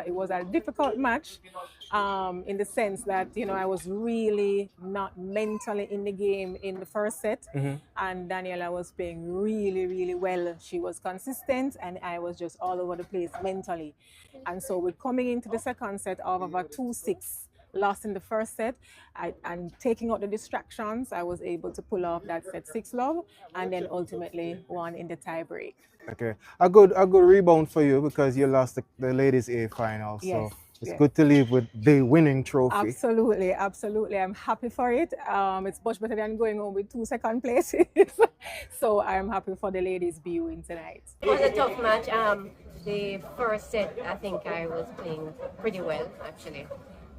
It was a difficult match in the sense that, I was really not mentally in the game in the first set. And Daniela was playing really, really well. She was consistent and I was just all over the place mentally. And so we're coming into the second set of about 2-6. Lost in the first set, and taking out the distractions, I was able to pull off that set 6 love, and then ultimately won in the tie break. Okay, a good rebound for you because you lost the ladies A final. Yes, So it's yes. good to leave with the winning trophy. Absolutely, absolutely. I'm happy for it. It's much better than going home with 2 second places. So I'm happy for the ladies B win tonight. It was a tough match. The first set, I think I was playing pretty well, actually.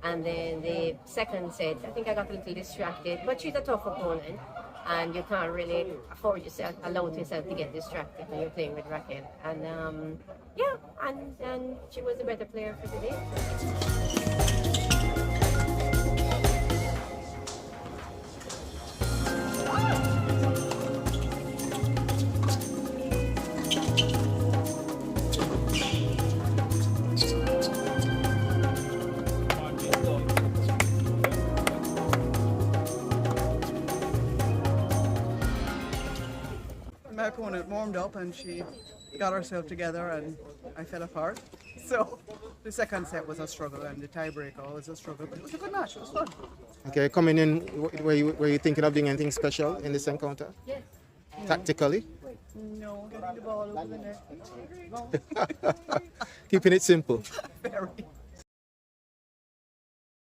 And then the second set, I think I got a little distracted. But she's a tough opponent, and you can't really allow yourself to get distracted when you're playing with Racquel. And yeah, and she was a better player for the day. My opponent warmed up and she got herself together and I fell apart. So the second set was a struggle and the tiebreaker was a struggle, but it was a good match. It was fun. Okay, coming in, were you thinking of doing anything special in this encounter? Yes. Tactically? No, getting the ball over the net. Keeping it simple. Very.